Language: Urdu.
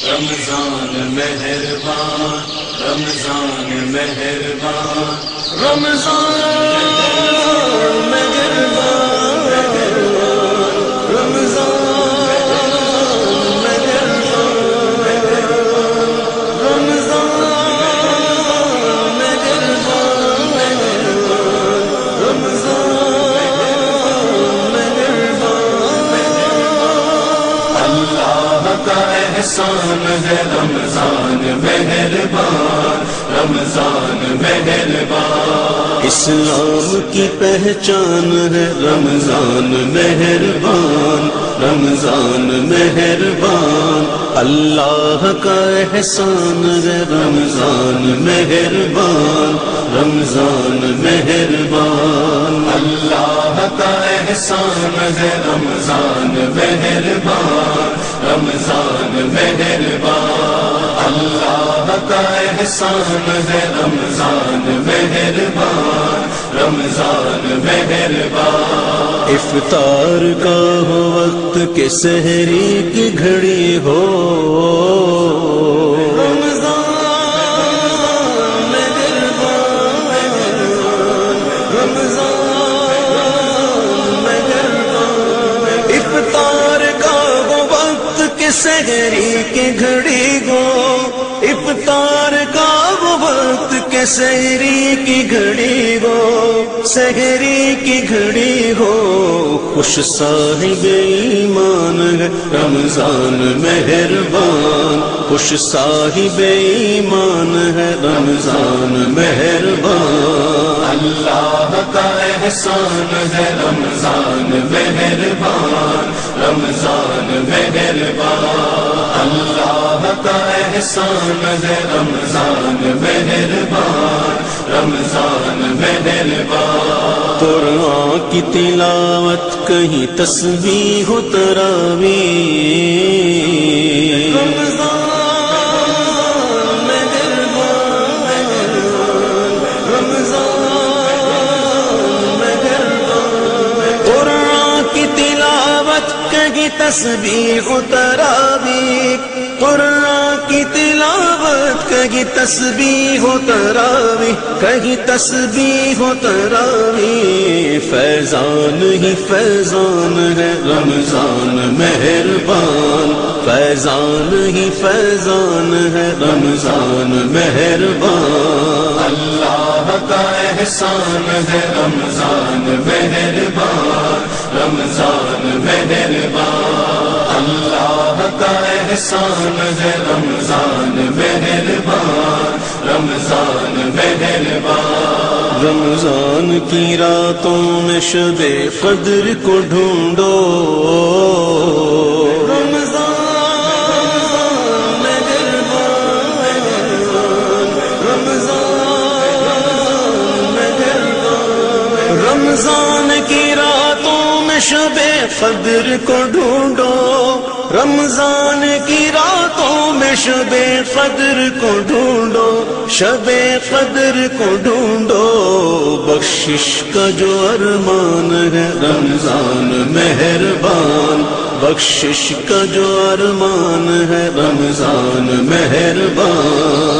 رمضان مہربان رمضان مہربان رمضان مہربان رمضان احسان ہے رمضان مہربان رمضان مہربان اسلام کی پہچان ہے رمضان مہربان رمضان مہربان اللہ کا احسان ہے رمضان مہربان رمضان مہربان اللہ کا احسان ہے رمضان مہربان رمضان مہربان اللہ کا احسان ہے رمضان مہربان رمضان مہربان افطار کا ہو وقت کہ سحری کی گھڑی ہو رمضان مہربان افطار کا ہو وقت کہ سحری کی گھڑی ہو افطار کا وہ وقت کہ سحری کی گھڑی ہو سحری کی گھڑی ہو خوش صاحب ایمان ہے رمضان مہربان خوش صاحب ایمان ہے رمضان مہربان اللہ کا احسان ہے رمضان مہربان رمضان مہربان اللہ کا احسان ہے رمضان مہربان رمضان مہربان قرآن کی تلاوت کہیں تسبیح و تراویح رمضان مہربان رمضان مہربان قرآن کی تلاوت کہیں تسبیح و تراویح قرآن کی تلاوت کہیں تسبیح و تراویح کہیں تسبیح و تراویح فیضان ہی فیضان ہے رمضان مہربان فیضان ہی فیضان ہے رمضان مہربان اللہ کا احسان ہے رمضان مہربان رمضان مہربان اللہ کا احسان ہے رمضان مہربان رمضان مہربان رمضان کی راتوں میں شب قدر کو ڈھونڈو رمضان مہربان رمضان مہربان رمضان کی راتوں میں شب قدر کو ڈھونڈو رمضان کی راتوں میں شب قدر کو ڈھونڈو شب قدر کو ڈھونڈو بخشش کا جو ارمان ہے رمضان مہربان بخشش کا جو ارمان ہے رمضان مہربان